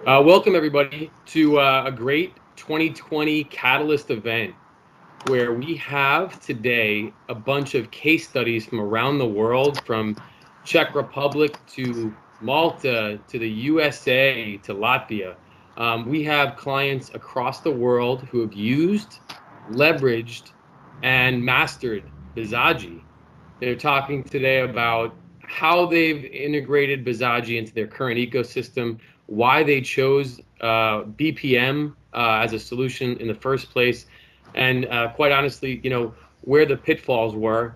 Welcome everybody to a great 2020 Catalyst event where we have today a bunch of case studies from around the world, from Czech Republic to Malta to the USA to Latvia. We have clients across the world who have used, leveraged, and mastered Bizagi. They're talking today about how they've integrated Bizagi into their current ecosystem, why they chose BPM as a solution in the first place, and quite honestly, where the pitfalls were.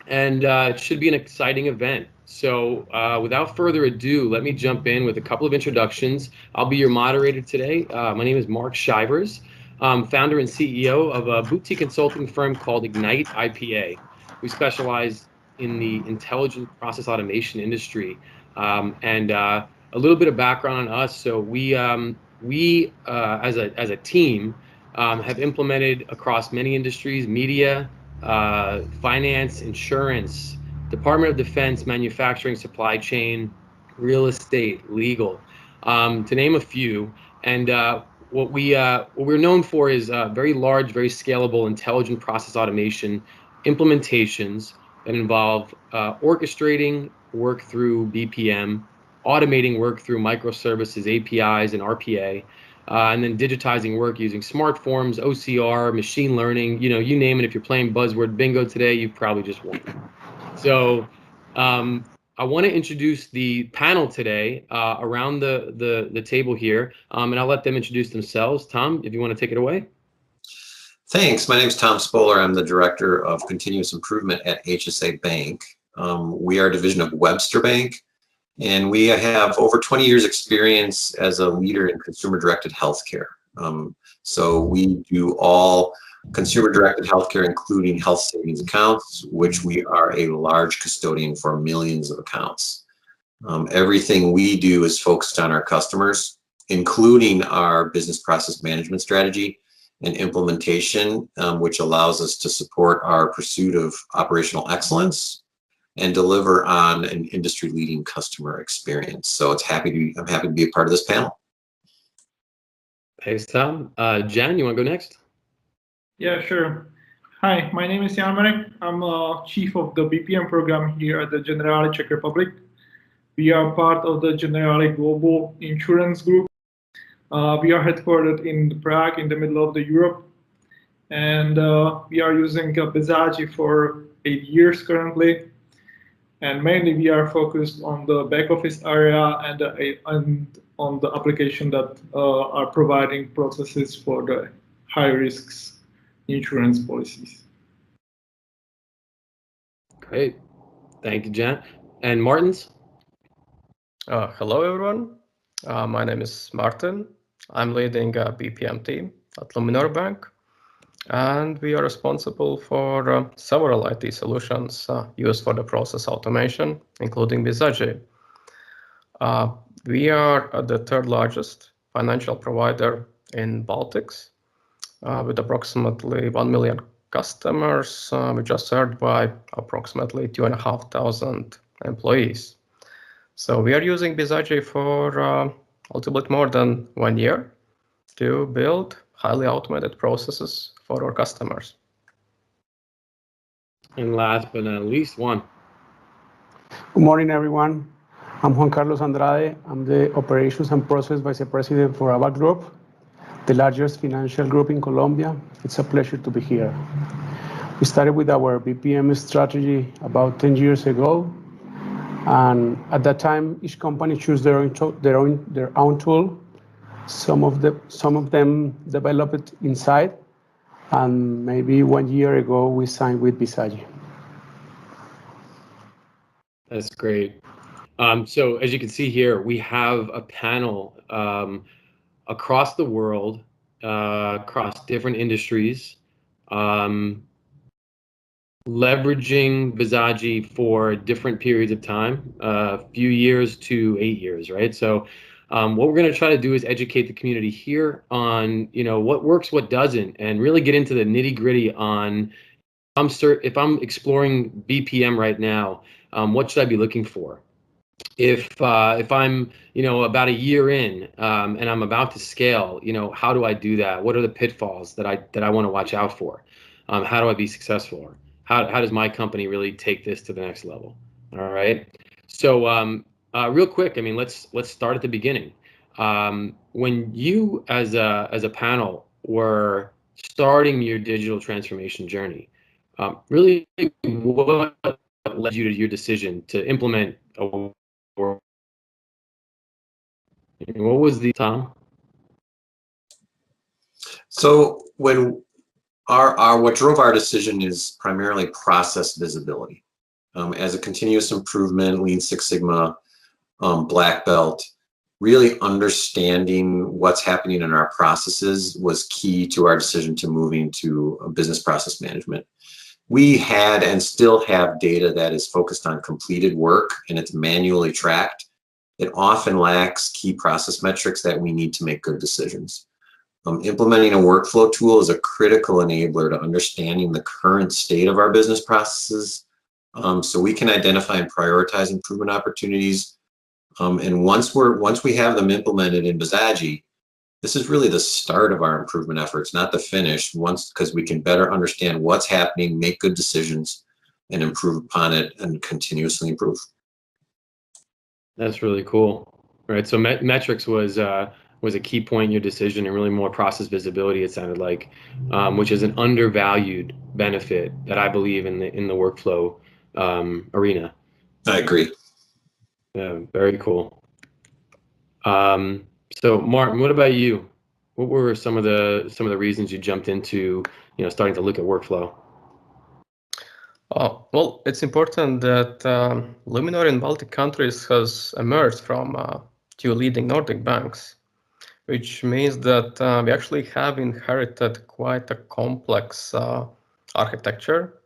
And it should be an exciting event. So without further ado, let me jump in with a couple of introductions. I'll be your moderator today. My name is Mark Shivers, founder and CEO of a boutique consulting firm called Ignite IPA. We specialize in the intelligent process automation industry. And a little bit of background on us. So we as a team have implemented across many industries: media, finance, insurance, Department of Defense, manufacturing, supply chain, real estate, legal, to name a few. And what we're known for is very large, very scalable, intelligent process automation implementations that involve orchestrating work through BPM, automating work through microservices, APIs, and RPA, and then digitizing work using smart forms, OCR, machine learning, you name it. If you're playing buzzword bingo today, you've probably just won. So I want to introduce the panel today around the table here, and I'll let them introduce themselves. Tom, if you want to take it away. Thanks. My name is Tom Spolar. I'm the Director of Continuous Improvement at HSA Bank. We are a division of Webster Bank, and we have over 20 years experience as a leader in consumer-directed healthcare. So we do all consumer-directed healthcare, including health savings accounts, which we are a large custodian for millions of accounts. Everything we do is focused on our customers, including our business process management strategy and implementation, which allows us to support our pursuit of operational excellence and deliver on an industry-leading customer experience. So I'm happy to be a part of this panel. Thanks, Tom. Jan, you want to go next? Yeah, sure. Hi, my name is Marek. I'm chief of the BPM program here at the Generali Czech Republic. We are part of the Generali Global Insurance Group. We are headquartered in Prague, in the middle of the Europe, and we are using Bizagi for 8 years currently. And mainly we are focused on the back office area and on the application that are providing processes for the high risks insurance policies. Great. Thank you, Jan. And Martins? Hello, everyone. My name is Martin. I'm leading a BPM team at Luminor Bank, and we are responsible for several IT solutions used for the process automation, including Bizagi. We are the third largest financial provider in Baltics, with approximately 1 million customers, which are served by approximately 2,500 employees. So we are using Bizagi for a little bit more than 1 year to build highly automated processes for our customers. And last but not least, Juan. Good morning, everyone. I'm Juan Carols Andrade. I'm the Operations and Process Vice President for Aval Group, the largest financial group in Colombia. It's a pleasure to be here. We started with our BPM strategy about 10 years ago. And at that time, each company chose their own tool. Some of them developed it inside. And maybe 1 year ago, we signed with Bizagi. That's great. So as you can see here, we have a panel across the world, across different industries, leveraging Bizagi for different periods of time, a few years to 8 years, right? So what we're going to try to do is educate the community here on, what works, what doesn't, and really get into the nitty-gritty on if I'm exploring BPM right now, what should I be looking for? if I'm, about a year in, and I'm about to scale, how do I do that? What are the pitfalls that I want to watch out for? How do I be successful? How does my company really take this to the next level? All right. So real quick, I mean, let's start at the beginning. When you as a panel were starting your digital transformation journey, really, what led you to your decision to implement a work? What was the Tom? So when what drove our decision is primarily process visibility. As a continuous improvement, Lean Six Sigma, black belt, really understanding what's happening in our processes was key to our decision to moving to business process management. We had and still have data that is focused on completed work and it's manually tracked. It often lacks key process metrics that we need to make good decisions. Implementing a workflow tool is a critical enabler to understanding the current state of our business processes, so we can identify and prioritize improvement opportunities. And once we have them implemented in Bizagi, this is really the start of our improvement efforts, not the finish. Because we can better understand what's happening, make good decisions, and improve upon it, and continuously improve. That's really cool. Right. So metrics was a key point in your decision, and really more process visibility, it sounded like, which is an undervalued benefit that I believe in the workflow arena. I agree. Yeah, very cool. So Martin, what about you? What were some of the reasons you jumped into, starting to look at workflow? Well, it's important that Luminor in Baltic countries has emerged from two leading Nordic banks, which means that we actually have inherited quite a complex architecture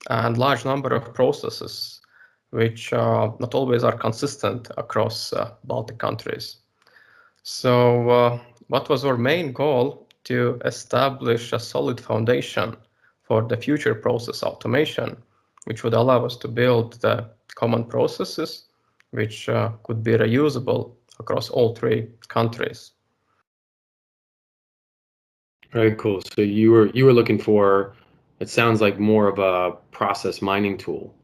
and large number of processes, which not always are consistent across Baltic countries. So what was our main goal? To establish a solid foundation for the future process automation, which would allow us to build the common processes, which could be reusable across all three countries. Very cool. So you were looking for, it sounds like, more of a process mining tool.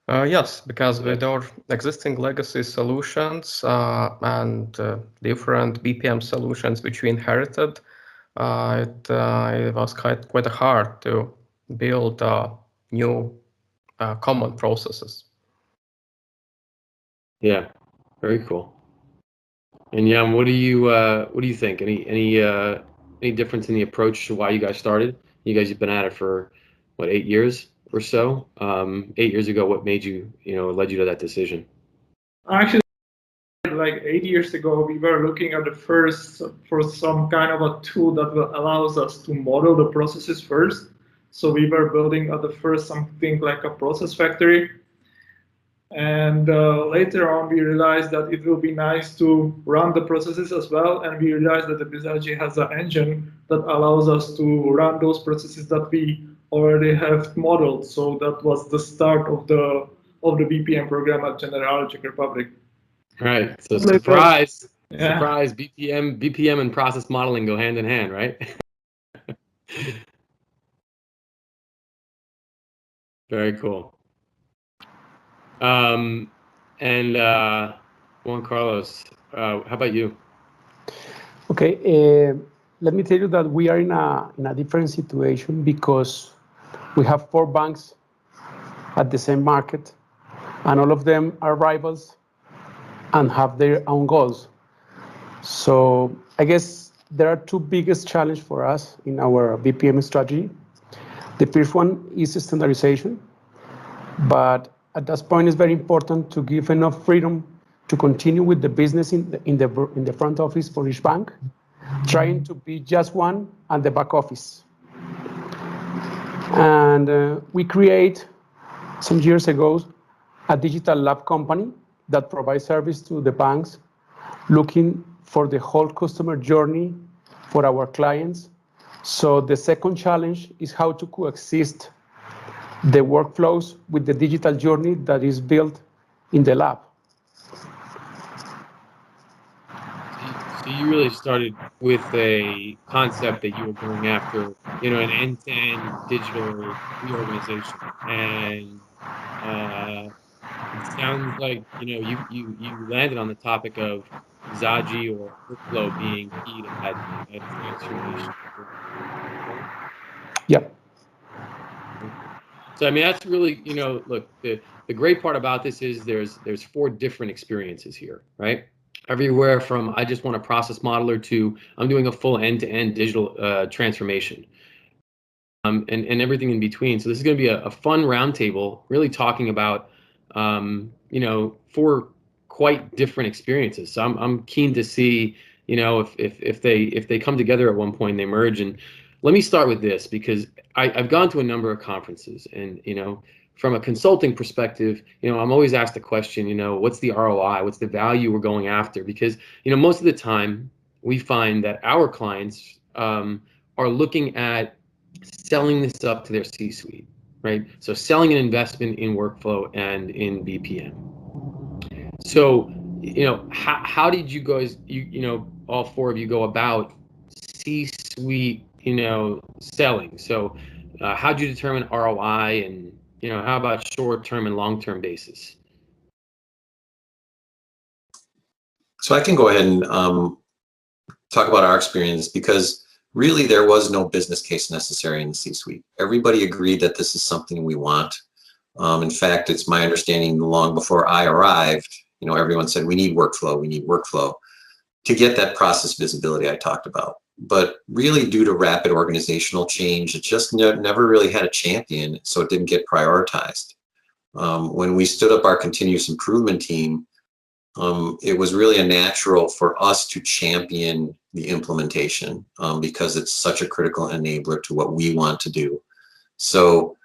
Yes, because with our existing legacy solutions and different BPM solutions which we inherited, it was quite hard to build new common processes. Yeah, very cool. And Jan, what do you think? Any difference in the approach to why you guys started? You guys have been at it for what, 8 years or so? 8 years ago, what made you, led you to that decision? Actually, like 8 years ago, we were looking at for some kind of a tool that allows us to model the processes first. So we were building at the first something like a process factory. And later on, we realized that it will be nice to run the processes as well. And we realized that the Bizagi has an engine that allows us to run those processes that we already have modeled. So that was the start of the BPM program at Generali Czech Republic. Right. So surprise, BPM and process modeling go hand in hand, right? Very cool. And Juan Carlos, how about you? Okay, let me tell you that we are in a different situation because we have 4 banks at the same market, and all of them are rivals and have their own goals. So I guess there are 2 biggest challenges for us in our BPM strategy. The first one is standardization, but at this point it's very important to give enough freedom to continue with the business in the front office for each bank, trying to be just one at the back office. And we create some years ago a digital lab company that provides service to the banks, looking for the whole customer journey for our clients. So the second challenge is how to coexist the workflows with the digital journey that is built in the lab. So you really started with a concept that you were going after, you know, an end-to-end digital reorganization, and it sounds like, you know, you landed on the topic of Bizagi or workflow being key to that transformation. Yep. So I mean, that's really, you know, look, the great part about this is there's 4 different experiences here, right? Everywhere from I just want a process modeler to I'm doing a full end-to-end digital transformation, and everything in between. So this is going to be a fun roundtable, really talking about you know, 4 quite different experiences. So I'm keen to see, you know, if they come together at one point, they merge. And let me start with this, because I've gone to a number of conferences, and you know, from a consulting perspective, you know, I'm always asked the question, you know, what's the ROI? What's the value we're going after? Because, you know, most of the time we find that our clients are looking at selling this up to their C-suite, right? So selling an investment in workflow and in BPM. So, you know, how did you guys, you know, all 4 of you go about C-suite, you know, selling? So how did you determine ROI, and, you know, how about short-term and long-term basis? So I can go ahead and talk about our experience, because really there was no business case necessary in the C-suite. Everybody agreed that this is something we want. In fact, it's my understanding long before I arrived, you know, everyone said we need workflow to get that process visibility I talked about. But really, due to rapid organizational change, it just never really had a champion, so it didn't get prioritized. When we stood up our continuous improvement team, it was really a natural for us to champion the implementation, because it's such a critical enabler to what we want to do. So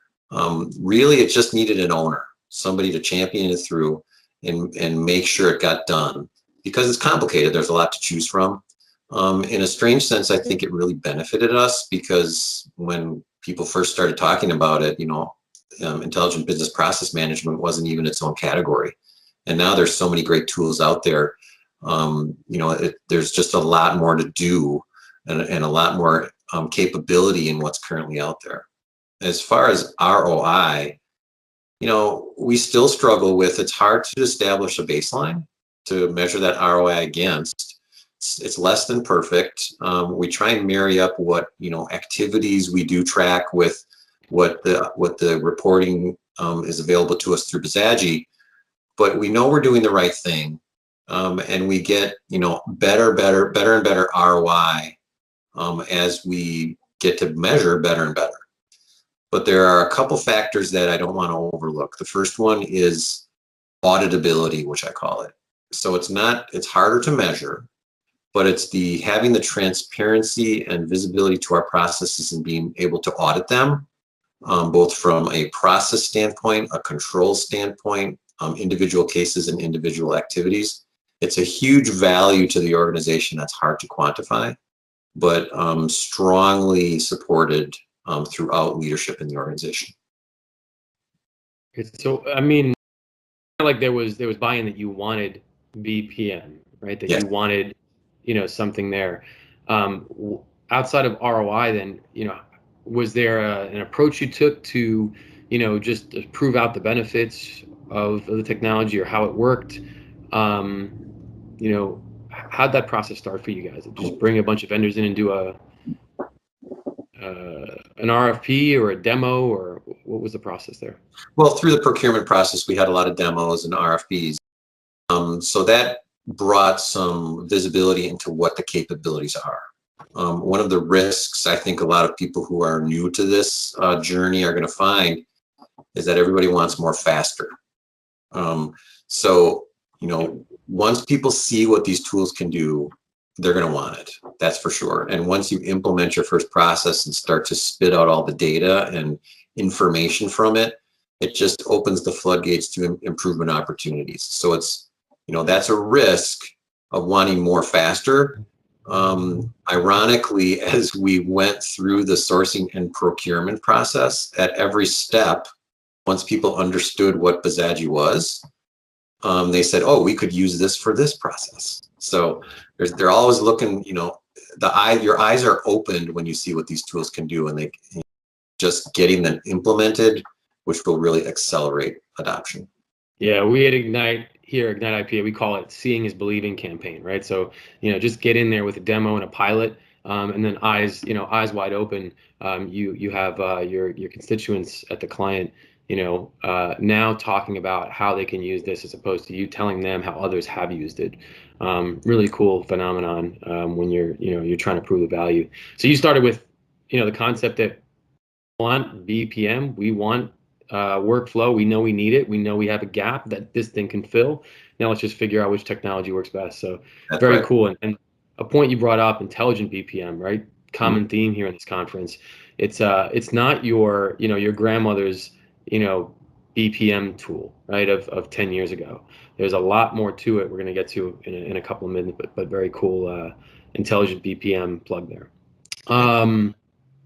really, it just needed an owner, somebody to champion it through and make sure it got done, because it's complicated. There's a lot to choose from. In a strange sense, I think it really benefited us, because when people first started talking about it, you know, intelligent business process management wasn't even its own category. And now there's so many great tools out there. You know, there's just a lot more to do, and a lot more capability in what's currently out there. As far as ROI, you know, we still struggle with, it's hard to establish a baseline to measure that ROI against. It's less than perfect. We try and marry up what, you know, activities we do track with what the reporting is available to us through Bizagi. But we know we're doing the right thing, and we get, you know, better and better ROI as we get to measure better and better. But there are a couple factors that I don't want to overlook. The first one is auditability, which I call it. So it's harder to measure, but it's having the transparency and visibility to our processes and being able to audit them, both from a process standpoint, a control standpoint, individual cases and individual activities. It's a huge value to the organization that's hard to quantify, but strongly supported throughout leadership in the organization. So, I mean, like there was buy-in that you wanted BPM, right? That Yes. you wanted, you know, something there. Outside of ROI, then, you know, was there an approach you took to, you know, just prove out the benefits of the technology or how it worked? You know, how'd that process start for you guys? Just bring a bunch of vendors in and do an RFP or a demo, or what was the process there? Well, through the procurement process, we had a lot of demos and RFPs. So that brought some visibility into what the capabilities are. One of the risks I think a lot of people who are new to this journey are going to find is that everybody wants more faster. So, you know, once people see what these tools can do, they're going to want it. That's for sure. And once you implement your first process and start to spit out all the data and information from it, it just opens the floodgates to improvement opportunities. So it's, you know, that's a risk of wanting more faster. Ironically, as we went through the sourcing and procurement process, at every step, once people understood what Bizagi was, they said, oh, we could use this for this process. So they're always looking, you know, your eyes are opened when you see what these tools can do, and just getting them implemented, which will really accelerate adoption. Yeah, we at Ignite IPA, we call it seeing is believing campaign, right? So, you know, just get in there with a demo and a pilot, and then eyes wide open. You have your constituents at the client, you know, now talking about how they can use this as opposed to you telling them how others have used it. Really cool phenomenon when you're trying to prove the value. So you started with, you know, the concept that we want BPM, we want workflow. We know we need it. We know we have a gap that this thing can fill. Now let's just figure out which technology works best. So That's very right. cool. And a point you brought up, intelligent BPM, right? Common theme here in this conference. It's not your, you know, your grandmother's, you know, BPM tool, right? Of 10 years ago. There's a lot more to it. We're going to get to in a couple of minutes, but very cool intelligent BPM plug there.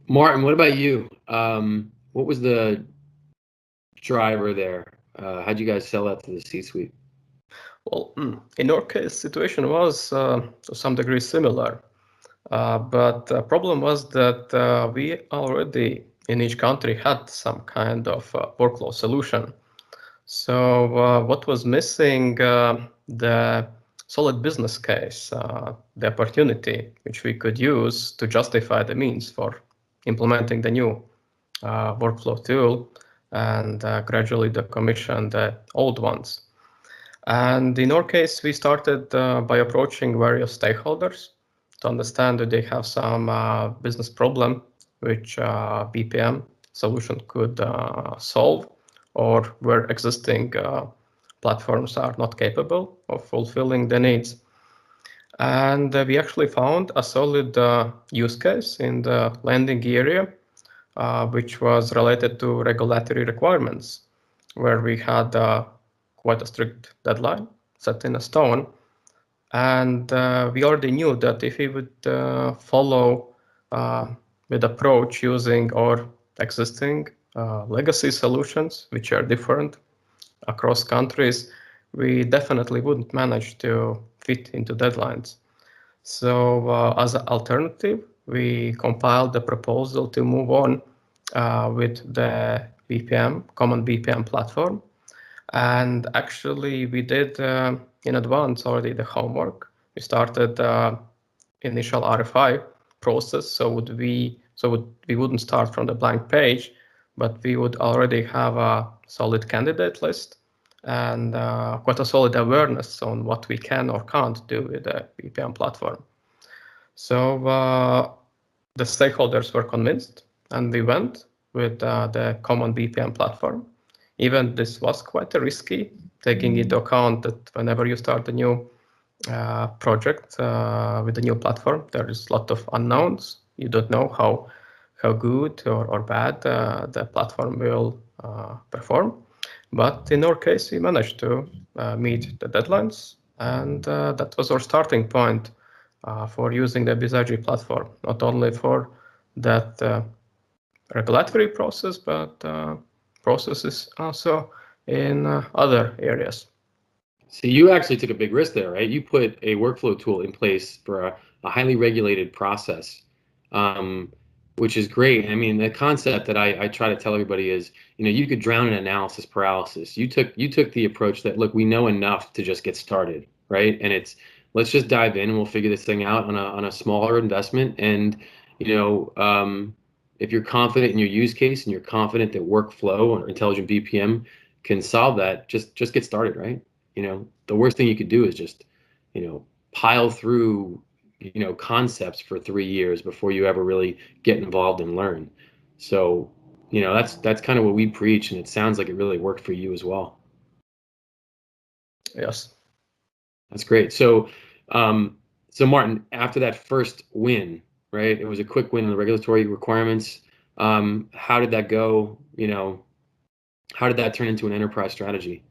Martin, what about you? What was the driver there? How'd you guys sell that to the C-suite? Well, in our case, situation was to some degree similar, but the problem was that we already in each country had some kind of workflow solution. So what was missing, the solid business case, the opportunity which we could use to justify the means for implementing the new workflow tool and gradually decommission the old ones. And in our case, we started by approaching various stakeholders to understand that they have some business problem which BPM solution could solve, or where existing platforms are not capable of fulfilling the needs. And we actually found a solid use case in the lending area, which was related to regulatory requirements, where we had quite a strict deadline set in a stone. And we already knew that if we would follow with approach using our existing legacy solutions, which are different across countries, we definitely wouldn't manage to fit into deadlines. So as an alternative, we compiled the proposal to move on with the BPM, common BPM platform. And actually, we did in advance already the homework. We started initial RFI process, so we wouldn't start from the blank page, but we would already have a solid candidate list and quite a solid awareness on what we can or can't do with the BPM platform. So the stakeholders were convinced, and we went with the common BPM platform. Even this was quite risky, taking into account that whenever you start a new project with a new platform, there is a lot of unknowns. You don't know how good or bad the platform will perform. But in our case, we managed to meet the deadlines, and that was our starting point for using the Bizagi platform, not only for that regulatory process, but processes also in other areas. So you actually took a big risk there, right? You put a workflow tool in place for a highly regulated process, which is great. I mean, the concept that I try to tell everybody is, you know, you could drown in analysis paralysis. You took the approach that, look, we know enough to just get started, right? And it's, let's just dive in and we'll figure this thing out on a smaller investment. And, you know, if you're confident in your use case and you're confident that workflow or intelligent BPM can solve that, just get started, right? You know, the worst thing you could do is just, you know, pile through, you know, concepts for 3 years before you ever really get involved and learn. So, you know, that's kind of what we preach, and it sounds like it really worked for you as well. Yes. That's great. So, so Martin, after that first win, right? It was a quick win on the regulatory requirements. How did that go? You know, how did that turn into an enterprise strategy?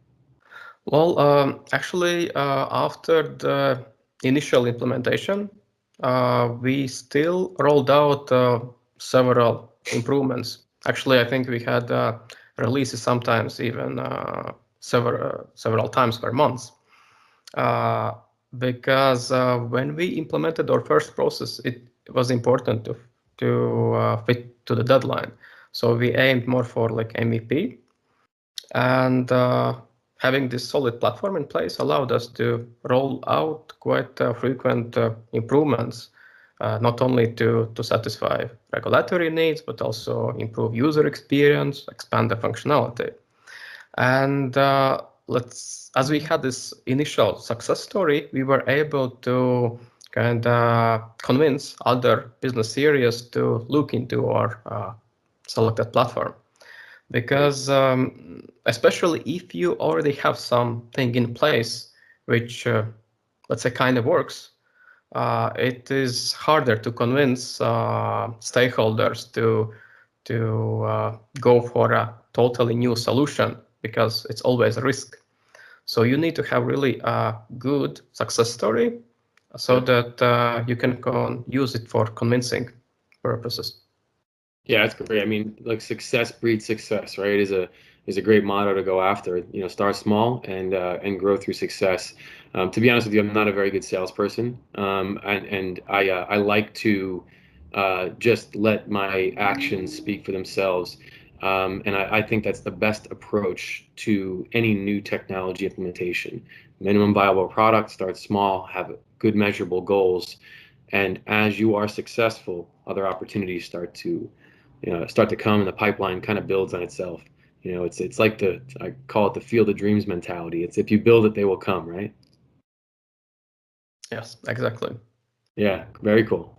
Well, actually, after the initial implementation, we still rolled out several improvements. Actually, I think we had releases sometimes even several times per month. because when we implemented our first process, it was important to fit to the deadline. So we aimed more for like MVP, and having this solid platform in place allowed us to roll out quite frequent improvements, not only to satisfy regulatory needs, but also improve user experience, expand the functionality. And as we had this initial success story, we were able to kind of convince other business areas to look into our selected platform. Because especially if you already have something in place, which let's say kind of works, it is harder to convince stakeholders to go for a totally new solution, because it's always a risk. So you need to have really a good success story so that you can use it for convincing purposes. Yeah, that's great. I mean, like success breeds success, right? Is a great motto to go after. You know, start small and grow through success. To be honest with you, I'm not a very good salesperson, and I like to just let my actions speak for themselves. And I think that's the best approach to any new technology implementation. Minimum viable product, start small, have good measurable goals, and as you are successful, other opportunities start to come, and the pipeline kind of builds on itself. You know, it's like I call it the field of dreams mentality. It's if you build it, they will come, right? Yes, exactly. Yeah, very cool.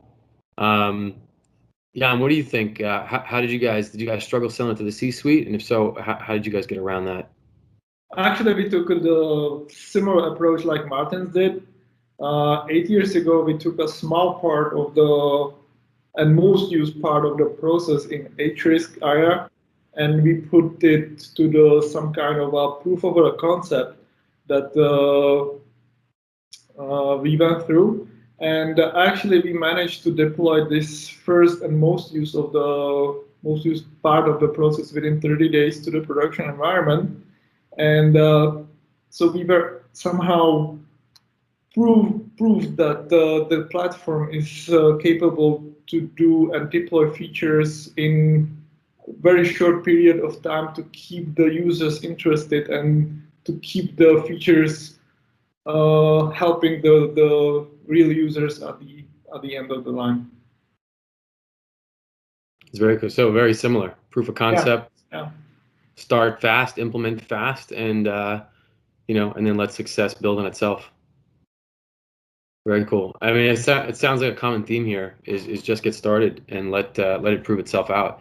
Jan, what do you think? How did you guys struggle selling it to the C-suite? And if so, how did you guys get around that? Actually, we took the similar approach like Martins did. 8 years ago, we took a small part of the and most used part of the process in H-risk area, and we put it to some kind of a proof of a concept that we went through. And actually, we managed to deploy this first and most used part of the process within 30 days to the production environment. And so we were somehow proved that the platform is capable to do and deploy features in a very short period of time to keep the users interested and to keep the features helping the real users at the end of the line. It's very cool. So very similar. Proof of concept. Yeah. Start fast, implement fast, and and then let success build on itself. Very cool. I mean, it sounds like a common theme here is just get started and let it prove itself out.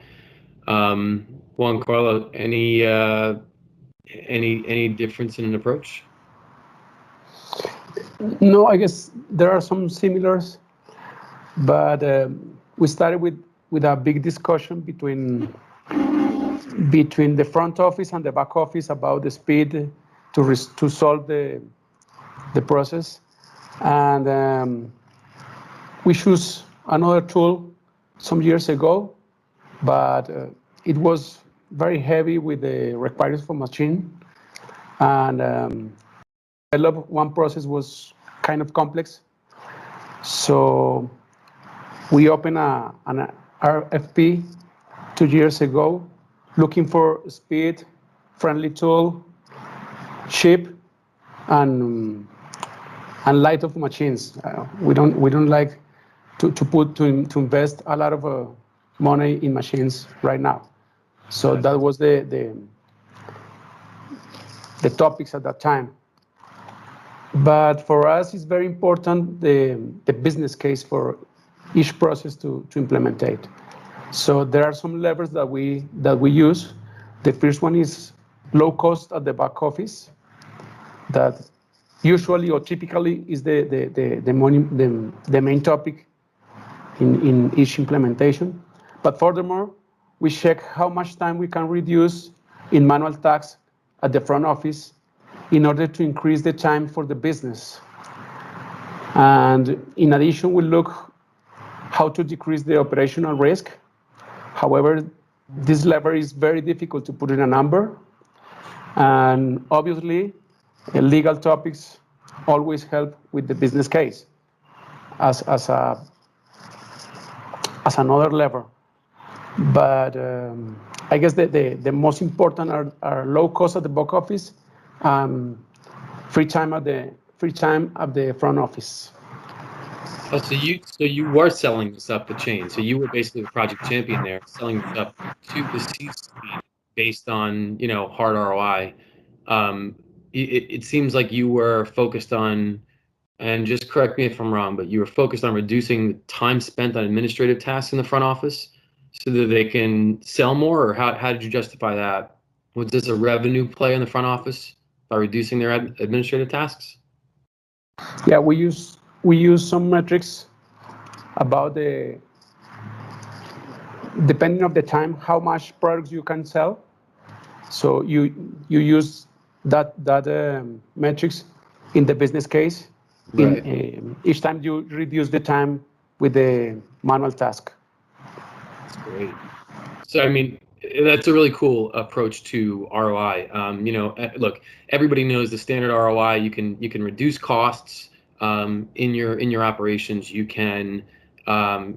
Juan Carlos, any difference in an approach? No, I guess there are some similars, but we started with a big discussion between the front office and the back office about the speed to solve the process. And we chose another tool some years ago, but it was very heavy with the requirements for machine. And one process was kind of complex. So we opened an RFP 2 years ago, looking for speed, friendly tool, cheap, and light of machines. We don't like to invest a lot of money in machines right now. So that was the topics at that time. But for us, it's very important the business case for each process to implement it. So there are some levers that we use. The first one is low cost at the back office. That usually or typically is the main topic in each implementation. But furthermore, we check how much time we can reduce in manual tasks at the front office in order to increase the time for the business. And in addition, we look how to decrease the operational risk. However, this lever is very difficult to put in a number. And obviously, legal topics always help with the business case as another lever. But I guess the most important are low cost at the back office, free time at the front office. Oh, so you were selling this up the chain. So you were basically the project champion there, selling this up to the C-suite based on, you know, hard ROI. It seems like you were focused on, and just correct me if I'm wrong, but you were focused on reducing the time spent on administrative tasks in the front office so that they can sell more, or how did you justify that? Was this a revenue play in the front office by reducing their administrative tasks? Yeah, we use some metrics about depending on the time, how much products you can sell. So you use that metrics in the business case. Right. Each time you reduce the time with the manual task. That's great. So, I mean, that's a really cool approach to ROI. You know, look, everybody knows the standard ROI. You can reduce costs in your operations. You can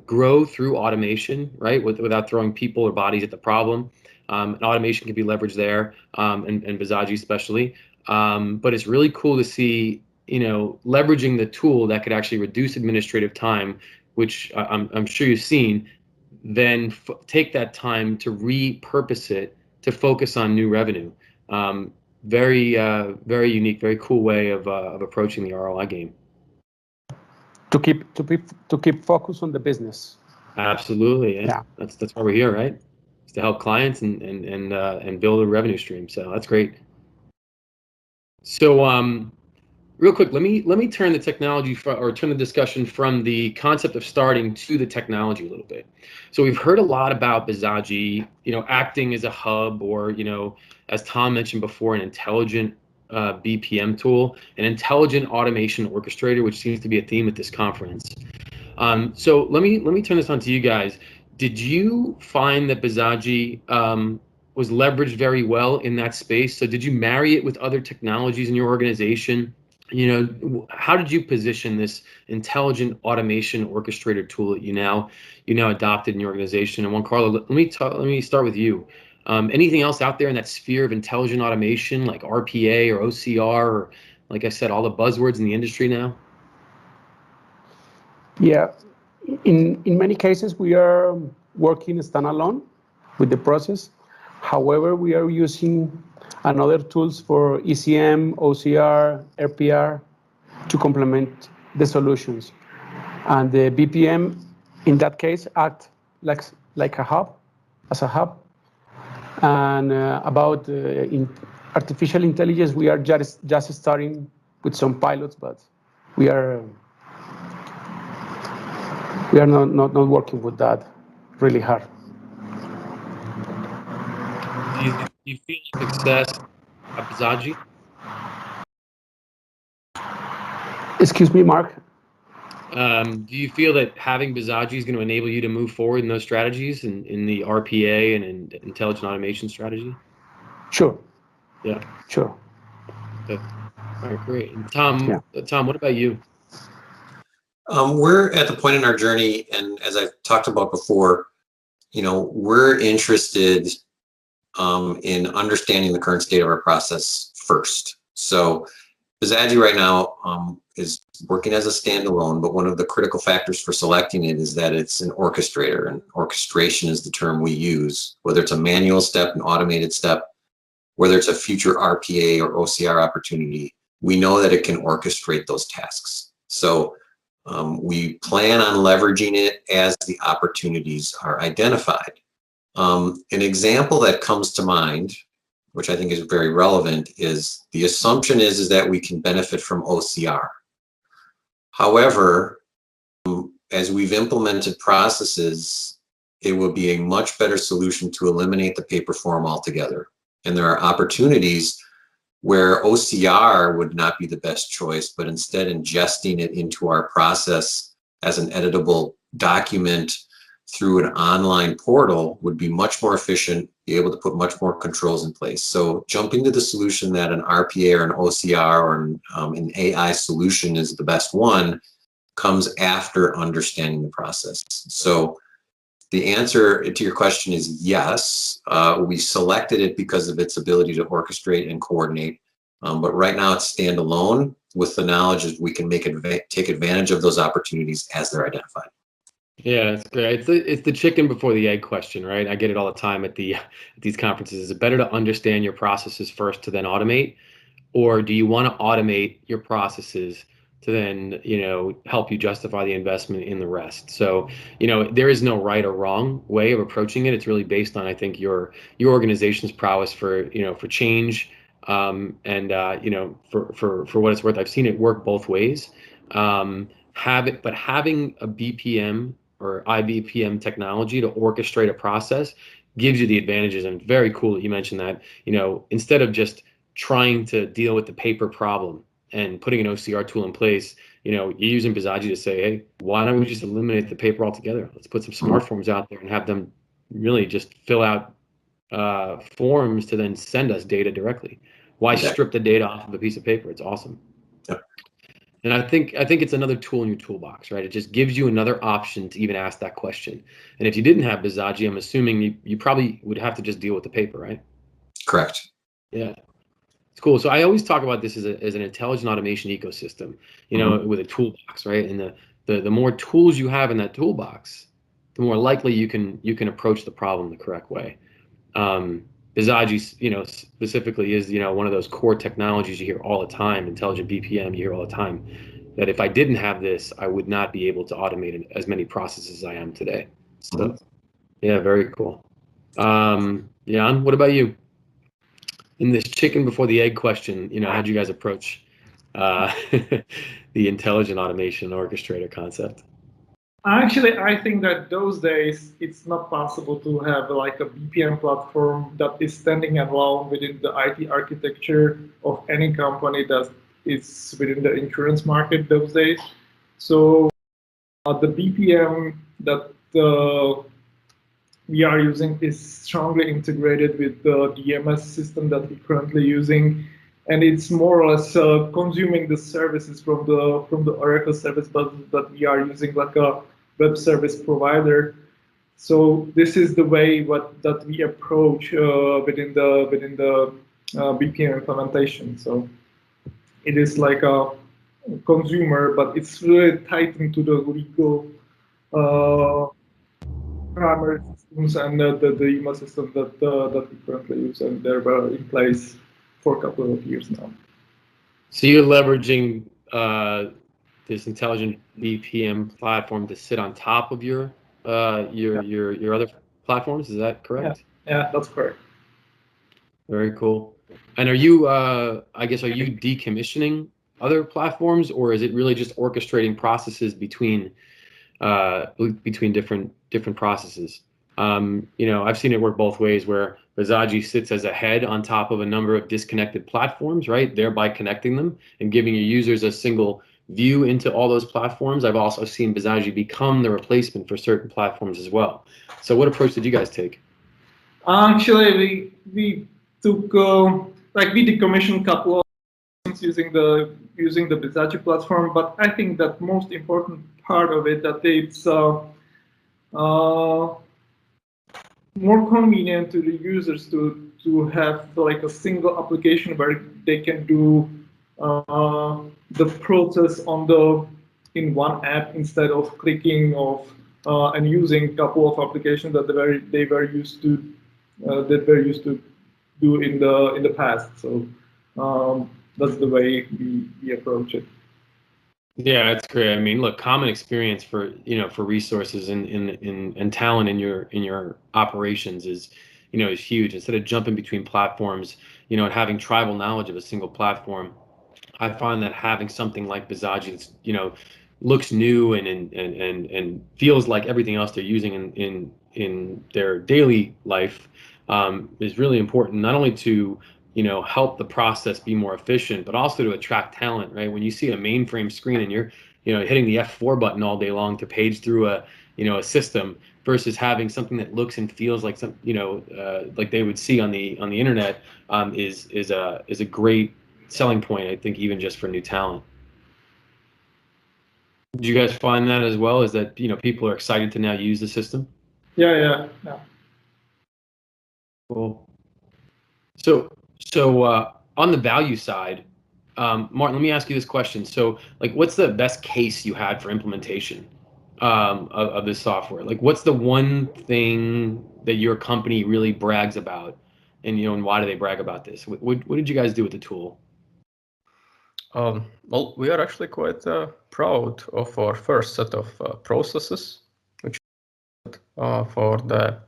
grow through automation, right? Without throwing people or bodies at the problem. And automation can be leveraged there, and Bizagi especially. But it's really cool to see, you know, leveraging the tool that could actually reduce administrative time, which I'm sure you've seen. Then take that time to repurpose it to focus on new revenue. Very unique, very cool way of approaching the ROI game. To keep focus on the business. Absolutely, yeah. That's why we're here, right? It's to help clients and build a revenue stream. So that's great. So real quick, let me turn the technology turn the discussion from the concept of starting to the technology a little bit. So we've heard a lot about Bizagi, you know, acting as a hub, or, you know, as Tom mentioned before, an intelligent BPM tool, an intelligent automation orchestrator, which seems to be a theme at this conference. So let me turn this on to you guys. Did you find that Bizagi was leveraged very well in that space? So did you marry it with other technologies in your organization? You know, how did you position this intelligent automation orchestrator tool that you now adopted in your organization? And Juan Carlos, let me start with you. Anything else out there in that sphere of intelligent automation, like RPA or OCR, or, like I said, all the buzzwords in the industry now? Yeah, in many cases we are working standalone with the process. However, we are using another tools for ECM, OCR, RPR to complement the solutions. And the BPM, in that case, act like a hub, as a hub. And about in artificial intelligence, we are just starting with some pilots, but we are not working with that really hard. Do you feel success at Bizagi? Excuse me, Mark? Do you feel that having Bizagi is going to enable you to move forward in those strategies, in the RPA and in intelligent automation strategy? Sure. Yeah. Sure. All right, great. And Tom, Yeah. Tom, what about you? We're at the point in our journey, and as I've talked about before, you know, we're interested in understanding the current state of our process first. So Bizagi right now is working as a standalone, but one of the critical factors for selecting it is that it's an orchestrator, and orchestration is the term we use, whether it's a manual step, an automated step, whether it's a future RPA or OCR opportunity, we know that it can orchestrate those tasks. So we plan on leveraging it as the opportunities are identified. An example that comes to mind, which I think is very relevant, is the assumption is that we can benefit from OCR. However, as we've implemented processes, it will be a much better solution to eliminate the paper form altogether. And there are opportunities where OCR would not be the best choice, but instead ingesting it into our process as an editable document through an online portal would be much more efficient, be able to put much more controls in place. So jumping to the solution that an RPA or an OCR or an AI solution is the best one comes after understanding the process. So the answer to your question is yes. We selected it because of its ability to orchestrate and coordinate. But right now it's standalone with the knowledge that we can take advantage of those opportunities as they're identified. Yeah, that's great. It's the chicken before the egg question, right? I get it all the time at these conferences. Is it better to understand your processes first to then automate, or do you want to automate your processes to then, help you justify the investment in the rest? So, there is no right or wrong way of approaching it. It's really based on, I think, your organization's prowess for change, and for what it's worth. I've seen it work both ways. Having a BPM or IBPM technology to orchestrate a process gives you the advantages. And very cool that you mentioned that, instead of just trying to deal with the paper problem and putting an OCR tool in place, you're using Bizagi to say, hey, why don't we just eliminate the paper altogether? Let's put some smart forms out there and have them really just fill out forms to then send us data directly. Why strip the data off of a piece of paper? It's awesome. Yep. And I think it's another tool in your toolbox, right? It just gives you another option to even ask that question. And if you didn't have Bizagi, I'm assuming you probably would have to just deal with the paper, right? Correct. Yeah. It's cool. So I always talk about this as an intelligent automation ecosystem, with a toolbox, right? And the more tools you have in that toolbox, the more likely you can approach the problem the correct way. Bizagi, specifically is, one of those core technologies you hear all the time, intelligent BPM, you hear all the time, that if I didn't have this, I would not be able to automate as many processes as I am today. So, yeah, very cool. Jan, what about you? In this chicken before the egg question, how'd you guys approach the intelligent automation orchestrator concept? Actually, I think that those days it's not possible to have like a BPM platform that is standing alone within the IT architecture of any company that is within the insurance market those days. So the BPM that we are using is strongly integrated with the DMS system that we're currently using, and it's more or less consuming the services from the Oracle service bus that we are using like a web service provider. So this is the way that we approach within the BPM implementation. So it is like a consumer, but it's really tied into the legal primary systems and the email system that we currently use, and they were in place for a couple of years now. So you're leveraging this intelligent BPM platform to sit on top of your other platforms. Is that correct? Yeah, that's correct. Very cool. And are you decommissioning other platforms, or is it really just orchestrating processes between different processes? I've seen it work both ways, where Bizagi sits as a head on top of a number of disconnected platforms, right? Thereby connecting them and giving your users a single view into all those platforms. I've also seen Bizagi become the replacement for certain platforms as well. So what approach did you guys take? Actually, we took we decommissioned a couple of things using the Bizagi platform, but I think that most important part of it that it's more convenient to the users to have like a single application where they can do the process in one app instead of clicking off and using a couple of applications that they were used to do in the past. So that's the way we approach it. Yeah, that's great. I mean, look, common experience for resources and talent in your operations is huge. Instead of jumping between platforms, and having tribal knowledge of a single platform, I find that having something like Bizagi that's looks new and feels like everything else they're using in their daily life is really important, not only to help the process be more efficient, but also to attract talent, right? When you see a mainframe screen and hitting the F4 button all day long to page through a system versus having something that looks and feels like some, like they would see on the internet, is a great selling point, I think, even just for new talent. Did you guys find that as well? Is that, people are excited to now use the system? Yeah. Cool. So on the value side, Martin, let me ask you this question. So, like, what's the best case you had for implementation of this software? Like, what's the one thing that your company really brags about, and why do they brag about this? What did you guys do with the tool? Well, we are actually quite proud of our first set of processes, which for the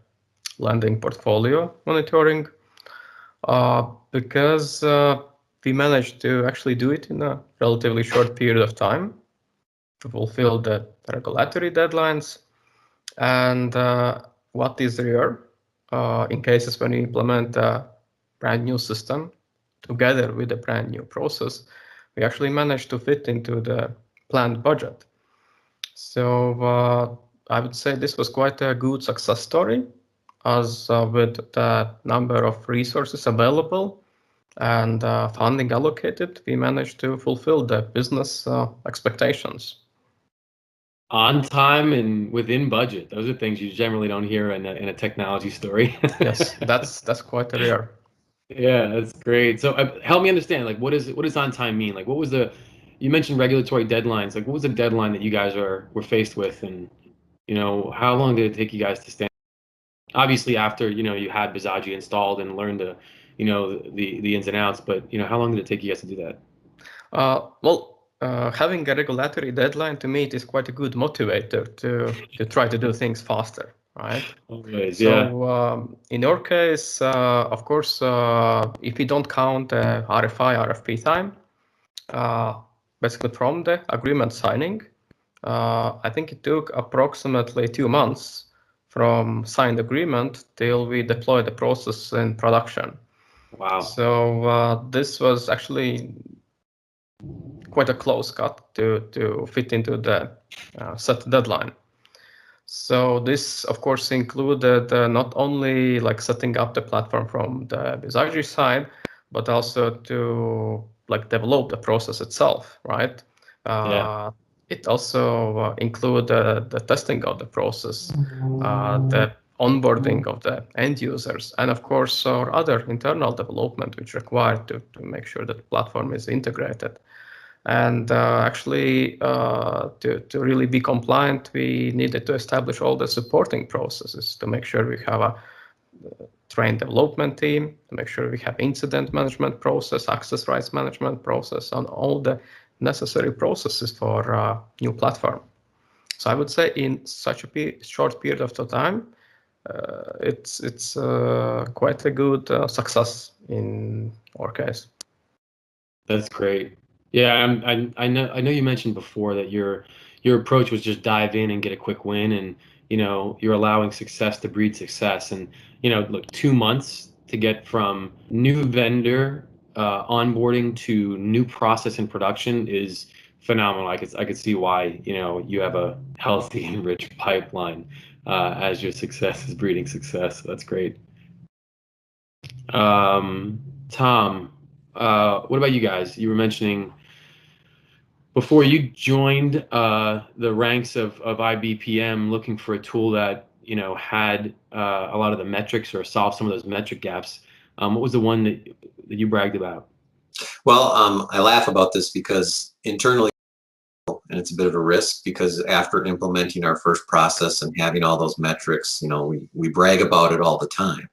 lending portfolio monitoring, because we managed to actually do it in a relatively short period of time to fulfill the regulatory deadlines. And what is rare in cases when you implement a brand new system together with a brand new process, we actually managed to fit into the planned budget. So I would say this was quite a good success story, as with the number of resources available and funding allocated, we managed to fulfill the business expectations. On time and within budget. Those are things you generally don't hear in a technology story. Yes, that's quite rare. Yeah, that's great. So help me understand, like, what does on time mean? Like, you mentioned regulatory deadlines. Like, what was the deadline that you guys were faced with, and how long did it take you guys to stand? Obviously, after you had Bizagi installed and learned the ins and outs, but how long did it take you guys to do that? Having a regulatory deadline, to me, it is quite a good motivator to try to do things faster, right? Always, so, yeah. In our case, of course, if we don't count RFI, RFP time, basically from the agreement signing, I think it took approximately 2 months from signed agreement till we deploy the process in production. Wow. So this was actually quite a close cut to fit into the set deadline. So this, of course, included not only like setting up the platform from the Bizagi side, but also to like develop the process itself, right? Yeah. It also included the testing of the process, the onboarding of the end users, and of course our other internal development which required to make sure that the platform is integrated. And actually, to really be compliant, we needed to establish all the supporting processes to make sure we have a trained development team, to make sure we have incident management process, access rights management process, and all the necessary processes for a new platform. So I would say in such a short period of time, it's quite a good success in our case. That's great. Yeah, I know you mentioned before that your approach was just dive in and get a quick win, and you're allowing success to breed success. And look, 2 months to get from new vendor onboarding to new process in production is phenomenal. I could see why you have a healthy and rich pipeline as your success is breeding success. That's great. Tom, what about you guys? You were mentioning before you joined the ranks of IBPM, looking for a tool that had a lot of the metrics or solved some of those metric gaps. What was the one that you bragged about? Well, I laugh about this because internally, and it's a bit of a risk, because after implementing our first process and having all those metrics, we brag about it all the time.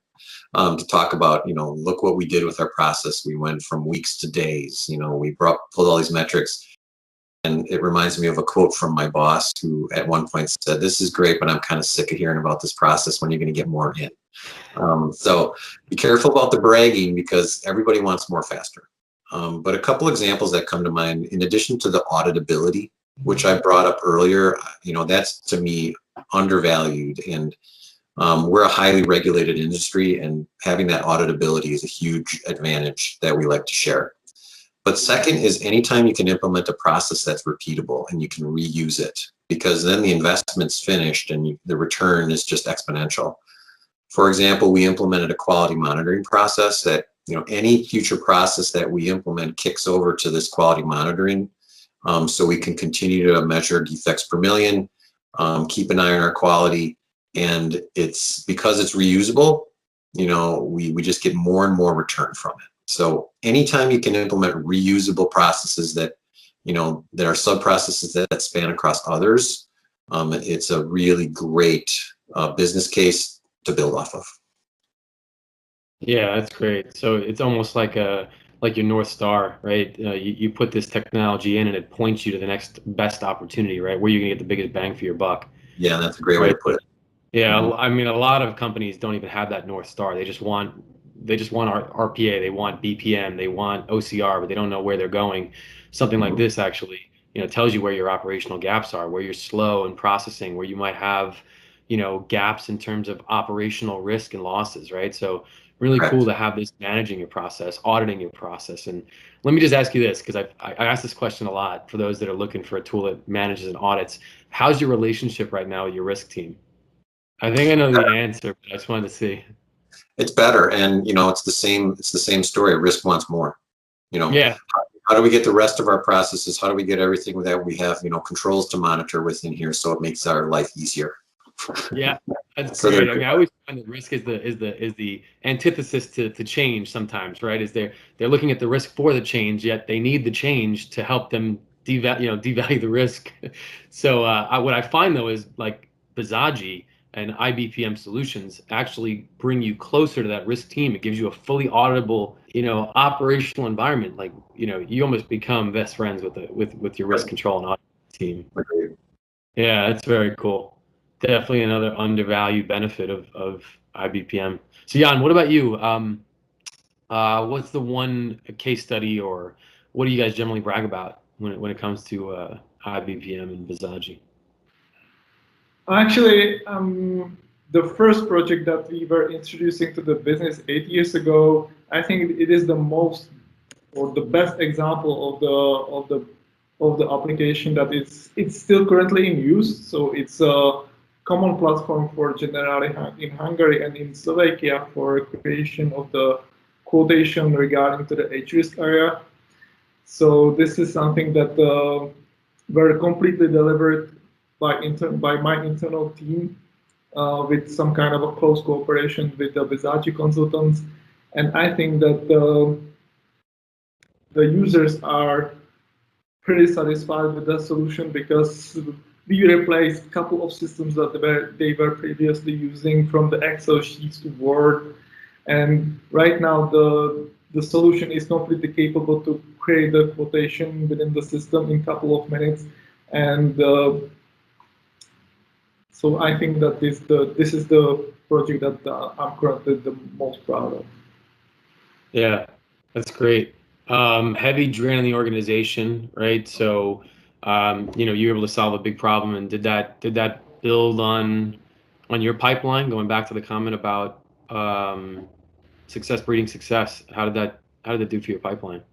To talk about, look what we did with our process. We went from weeks to days. We pulled all these metrics. And it reminds me of a quote from my boss, who at one point said, "This is great, but I'm kind of sick of hearing about this process. When are you going to get more in?" So be careful about the bragging, because everybody wants more faster. But a couple examples that come to mind, in addition to the auditability, which I brought up earlier, that's to me undervalued. And we're a highly regulated industry, and having that auditability is a huge advantage that we like to share. But second is anytime you can implement a process that's repeatable and you can reuse it, because then the investment's finished and the return is just exponential. For example, we implemented a quality monitoring process that, any future process that we implement kicks over to this quality monitoring, so we can continue to measure defects per million, keep an eye on our quality, and it's because it's reusable, we just get more and more return from it. So anytime you can implement reusable processes that, that are sub-processes that span across others, it's a really great business case to build off of. Yeah, that's great. So it's almost like your North Star, right? You put this technology in and it points you to the next best opportunity, right? Where you're gonna get the biggest bang for your buck. Yeah, that's a great way to put it. Yeah, I mean, a lot of companies don't even have that North Star. They just want RPA, they want BPM, they want OCR, but they don't know where they're going. Something like this actually, tells you where your operational gaps are, where you're slow in processing, where you might have, gaps in terms of operational risk and losses, right? So really cool to have this managing your process, auditing your process. And let me just ask you this, because I ask this question a lot for those that are looking for a tool that manages and audits. How's your relationship right now with your risk team? I think I know the answer, but I just wanted to see. It's better, and it's the same story. Risk wants more. Yeah. How do we get the rest of our processes? How do we get everything that we have, controls to monitor within here, so it makes our life easier? Yeah, that's great. I mean, I always find that risk is the antithesis to change sometimes, right? Is they're looking at the risk for the change, yet they need the change to help them devalue the risk. So what I find though is like Bizagi and IBPM solutions actually bring you closer to that risk team. It gives you a fully auditable, operational environment. Like, you almost become best friends with your risk control and audit team. Yeah, that's very cool. Definitely another undervalued benefit of IBPM. So Jan, what about you? What's the one case study, or what do you guys generally brag about when it comes to IBPM and Bizagi? Actually, the first project that we were introducing to the business 8 years ago, I think it is the most or the best example of the application that it's still currently in use. So it's a common platform for Generali in Hungary and in Slovakia for creation of the quotation regarding to the H risk area. So this is something that were completely delivered by my internal team with some kind of a close cooperation with the Bizagi consultants. And I think that the users are pretty satisfied with the solution, because we replaced a couple of systems that they were previously using, from the Excel sheets to Word. And right now the solution is completely capable to create the quotation within the system in a couple of minutes. And so I think that this is the project that I'm currently the most proud of. Yeah, that's great. Heavy drain on the organization, right? So, you were able to solve a big problem, and did that build on your pipeline? Going back to the comment about success breeding success, how did that do for your pipeline?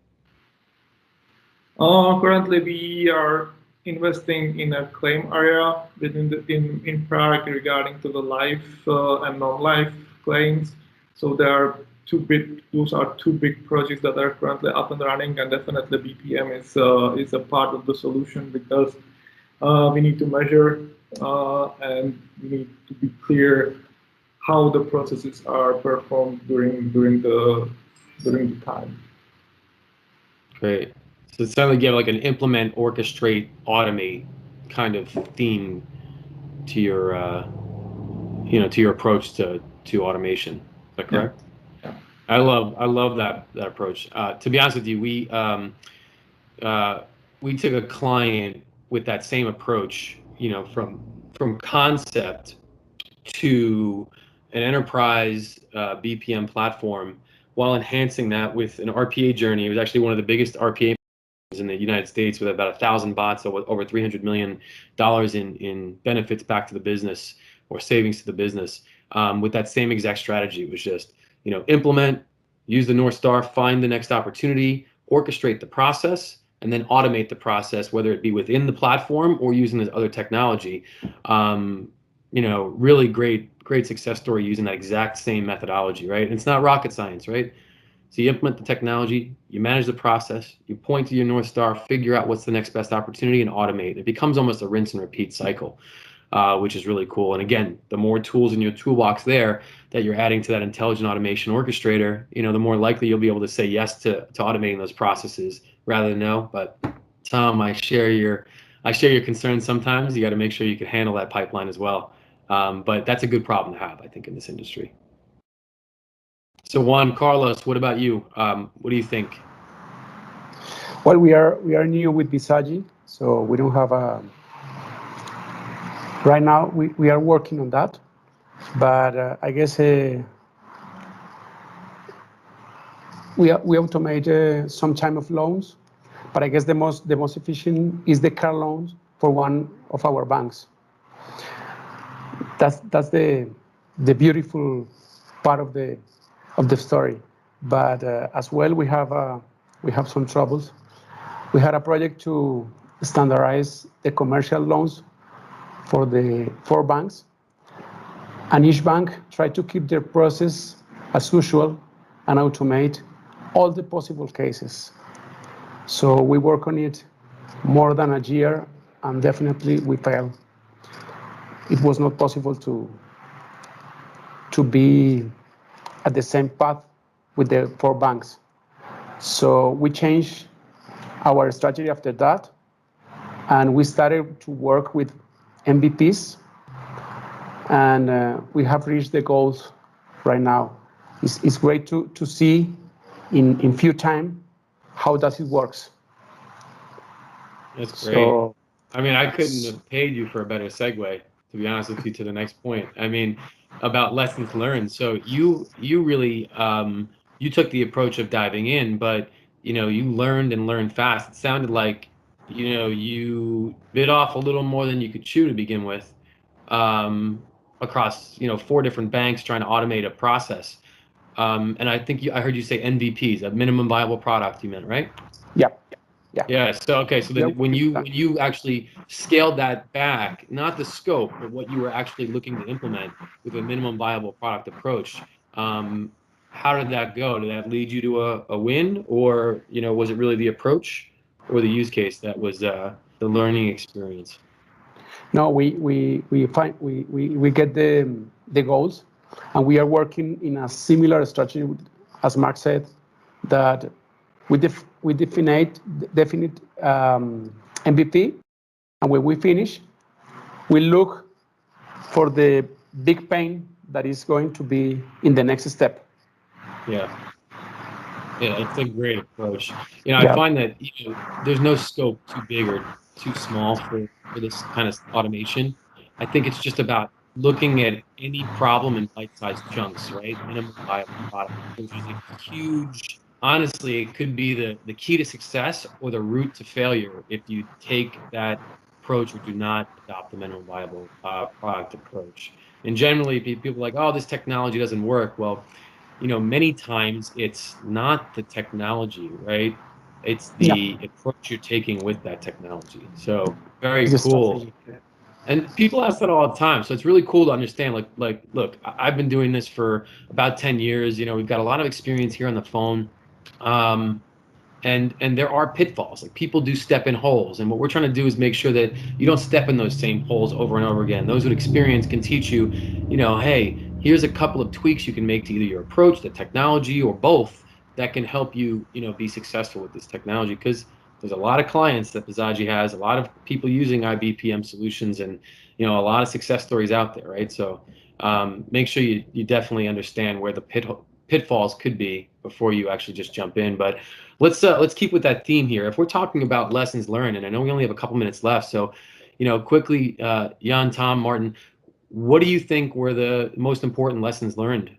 Currently, we are investing in a claim area in Prague regarding to the life and non-life claims. So those are two big projects that are currently up and running, and definitely BPM is a part of the solution, because we need to measure and we need to be clear how the processes are performed during the time. Great. So it sounds like you have like an implement, orchestrate, automate kind of theme to your to your approach to automation. Is that correct? Yeah. I love that approach. To be honest with you, we took a client with that same approach, from concept to an enterprise BPM platform, while enhancing that with an RPA journey. It was actually one of the biggest RPA in the United States, with about 1,000 bots, over $300 million in benefits back to the business, or savings to the business, with that same exact strategy. It was just, implement, use the North Star, find the next opportunity, orchestrate the process, and then automate the process, whether it be within the platform or using this other technology. Really great success story using that exact same methodology, right? And it's not rocket science, right? So you implement the technology, you manage the process, you point to your North Star, figure out what's the next best opportunity, and automate. It becomes almost a rinse and repeat cycle, which is really cool. And again, the more tools in your toolbox there that you're adding to that intelligent automation orchestrator, the more likely you'll be able to say yes to automating those processes rather than no. But Tom, I share your concerns sometimes. You got to make sure you can handle that pipeline as well. But that's a good problem to have, I think, in this industry. So Juan Carlos, what about you? What do you think? Well, we are new with Bizagi, so we don't have a. Right now, we are working on that, but I guess we automate some type of loans, but I guess the most efficient is the car loans for one of our banks. That's the beautiful part of the story, but as well we have some troubles. We had a project to standardize the commercial loans for the 4 banks, and each bank tried to keep their process as usual and automate all the possible cases. So we work on it more than a year, and definitely we failed. It was not possible to be at the same path with the 4 banks. So we changed our strategy after that, and we started to work with MVPs, and we have reached the goals right now. It's great to see in few time how does it works. That's great. So, I mean, I couldn't have paid you for a better segue, to be honest with you, to the next point. I mean, about lessons learned. So you really you took the approach of diving in, but you learned fast. It sounded like you bit off a little more than you could chew to begin with, across 4 different banks trying to automate a process. And I think I heard you say MVPs, a minimum viable product. You meant, right? Yeah. Yeah. So okay. So then when you actually scaled that back, not the scope, but what you were actually looking to implement with a minimum viable product approach, how did that go? Did that lead you to a win, or was it really the approach or the use case that was the learning experience? No, we get the goals, and we are working in a similar strategy, as Mark said, that we definite MVP, and when we finish, we look for the big pain that is going to be in the next step. Yeah, it's a great approach. I find that there's no scope too big or too small for this kind of automation. I think it's just about looking at any problem in bite-sized chunks, right? Minimum viable product. There's a huge. Honestly, it could be the key to success or the route to failure if you take that approach or do not adopt the minimum viable product approach. And generally, people are like, oh, this technology doesn't work. Well, many times it's not the technology, right? It's the approach you're taking with that technology. So very cool. And people ask that all the time. So it's really cool to understand, look, I've been doing this for about 10 years. We've got a lot of experience here on the phone. And there are pitfalls. Like, people do step in holes, and what we're trying to do is make sure that you don't step in those same holes over and over again. Those with experience can teach you, hey, here's a couple of tweaks you can make to either your approach, the technology, or both, that can help you, be successful with this technology. Because there's a lot of clients that Bizagi has, a lot of people using IBPM solutions, and a lot of success stories out there, right? So make sure you definitely understand where the pitfalls could be before you actually just jump in. But let's keep with that theme here. If we're talking about lessons learned, and I know we only have a couple minutes left, so quickly, Jan, Tom, Martin, what do you think were the most important lessons learned,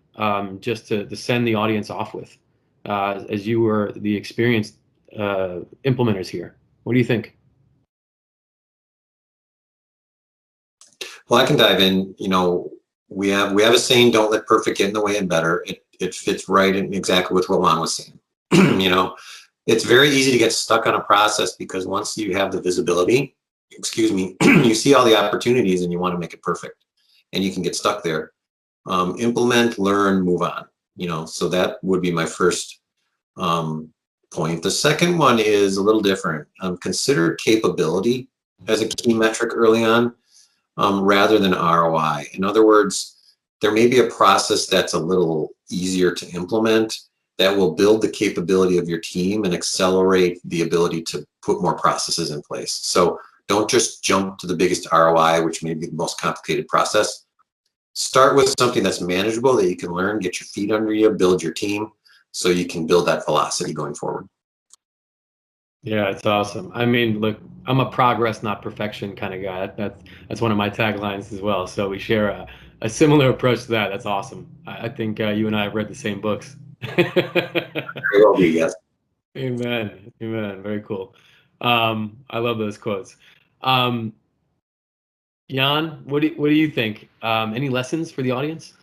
just to send the audience off with, as you were the experienced implementers here? What do you think? Well, I can dive in. We have a saying, don't let perfect get in the way of better. It fits right in exactly with what Juan was saying. It's very easy to get stuck on a process because once you have the visibility, you see all the opportunities and you want to make it perfect, and you can get stuck there. Implement, learn, move on. So that would be my first point. The second one is a little different. Consider capability as a key metric early on, rather than ROI. In other words, there may be a process that's a little easier to implement that will build the capability of your team and accelerate the ability to put more processes in place. So don't just jump to the biggest ROI, which may be the most complicated process. Start with something that's manageable that you can learn, get your feet under you, build your team, so you can build that velocity going forward. Yeah, it's awesome. I mean, look, I'm a progress, not perfection kind of guy. That's one of my taglines as well. So we share a similar approach to that. That's awesome. I think you and I have read the same books. Very well be, yes. Amen. Amen. Very cool. I love those quotes. Jan, what do you think? Any lessons for the audience?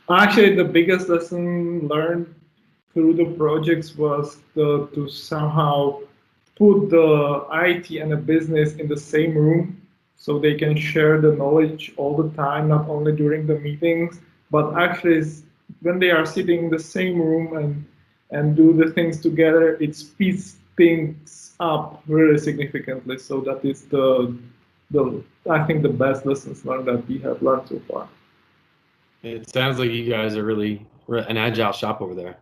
Actually, the biggest lesson learned through the projects was to somehow put the IT and the business in the same room so they can share the knowledge all the time, not only during the meetings, but actually when they are sitting in the same room and do the things together, it speeds things up really significantly. So that is I think the best lessons learned that we have learned so far. It sounds like you guys are really an agile shop over there.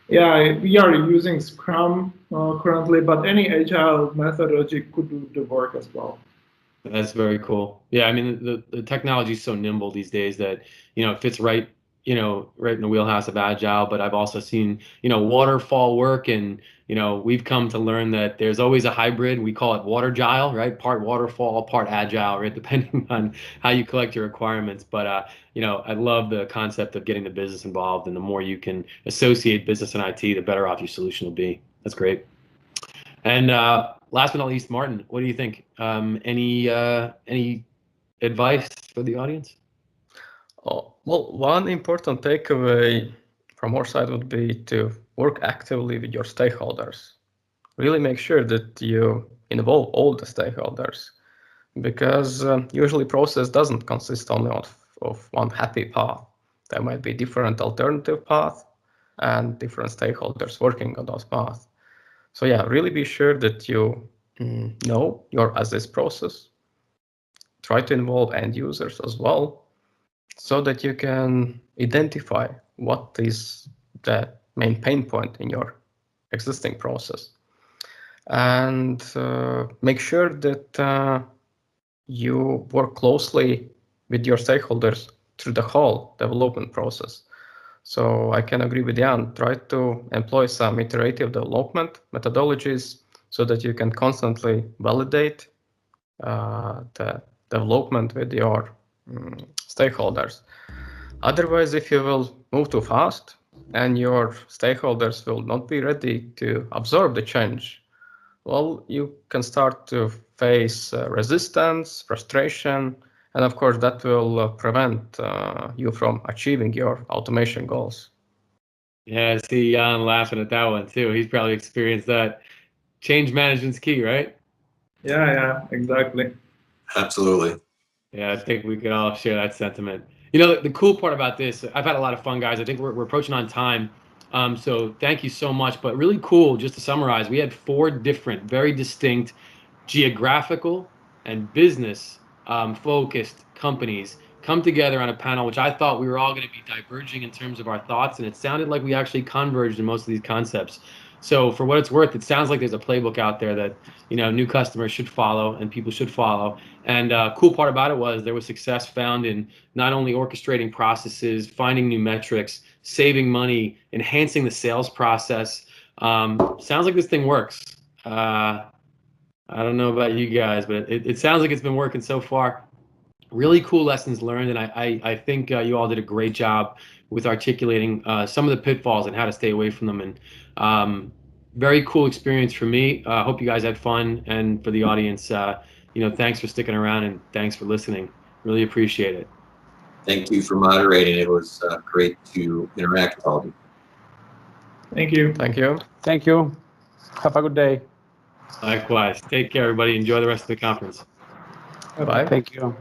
Yeah, we are using Scrum currently, but any agile methodology could do the work as well. That's very cool. Yeah, I mean, the technology is so nimble these days that, it fits right in the wheelhouse of agile. But I've also seen, waterfall work, and, we've come to learn that there's always a hybrid. We call it watergile, right? Part waterfall, part agile, right? Depending on how you collect your requirements. But, I love the concept of getting the business involved, and the more you can associate business and IT, the better off your solution will be. That's great. And last but not least, Martin, what do you think? Any advice for the audience? Oh, well, one important takeaway from our side would be to work actively with your stakeholders. Really make sure that you involve all the stakeholders, because usually process doesn't consist only of one happy path. There might be different alternative paths and different stakeholders working on those paths. So yeah, really be sure that you know your as-is process. Try to involve end users as well, so that you can identify what is the main pain point in your existing process. And make sure that you work closely with your stakeholders through the whole development process. So I can agree with Jan, try to employ some iterative development methodologies so that you can constantly validate the development with your stakeholders. Otherwise, if you will move too fast and your stakeholders will not be ready to absorb the change, well, you can start to face resistance, frustration, and of course that will prevent you from achieving your automation goals. Yeah, I see Jan laughing at that one too. He's probably experienced that. Change management's key, right? Yeah, exactly. Absolutely. Yeah, I think we could all share that sentiment. The cool part about this, I've had a lot of fun, guys. I think we're approaching on time. So thank you so much. But really cool, just to summarize, we had 4 different, very distinct geographical and business focused companies come together on a panel, which I thought we were all going to be diverging in terms of our thoughts. And it sounded like we actually converged in most of these concepts. So for what it's worth, it sounds like there's a playbook out there that, new customers should follow and people should follow. And cool part about it was there was success found in not only orchestrating processes, finding new metrics, saving money, enhancing the sales process. Sounds like this thing works. I don't know about you guys, but it sounds like it's been working so far. Really cool lessons learned, and I think you all did a great job with articulating some of the pitfalls and how to stay away from them. And very cool experience for me. Hope you guys had fun, and for the audience, thanks for sticking around and thanks for listening. Really appreciate it. Thank you for moderating. It was great to interact with all of you. Thank you. Thank you. Thank you. Have a good day. Likewise. Take care, everybody. Enjoy the rest of the conference. Bye. Thank you.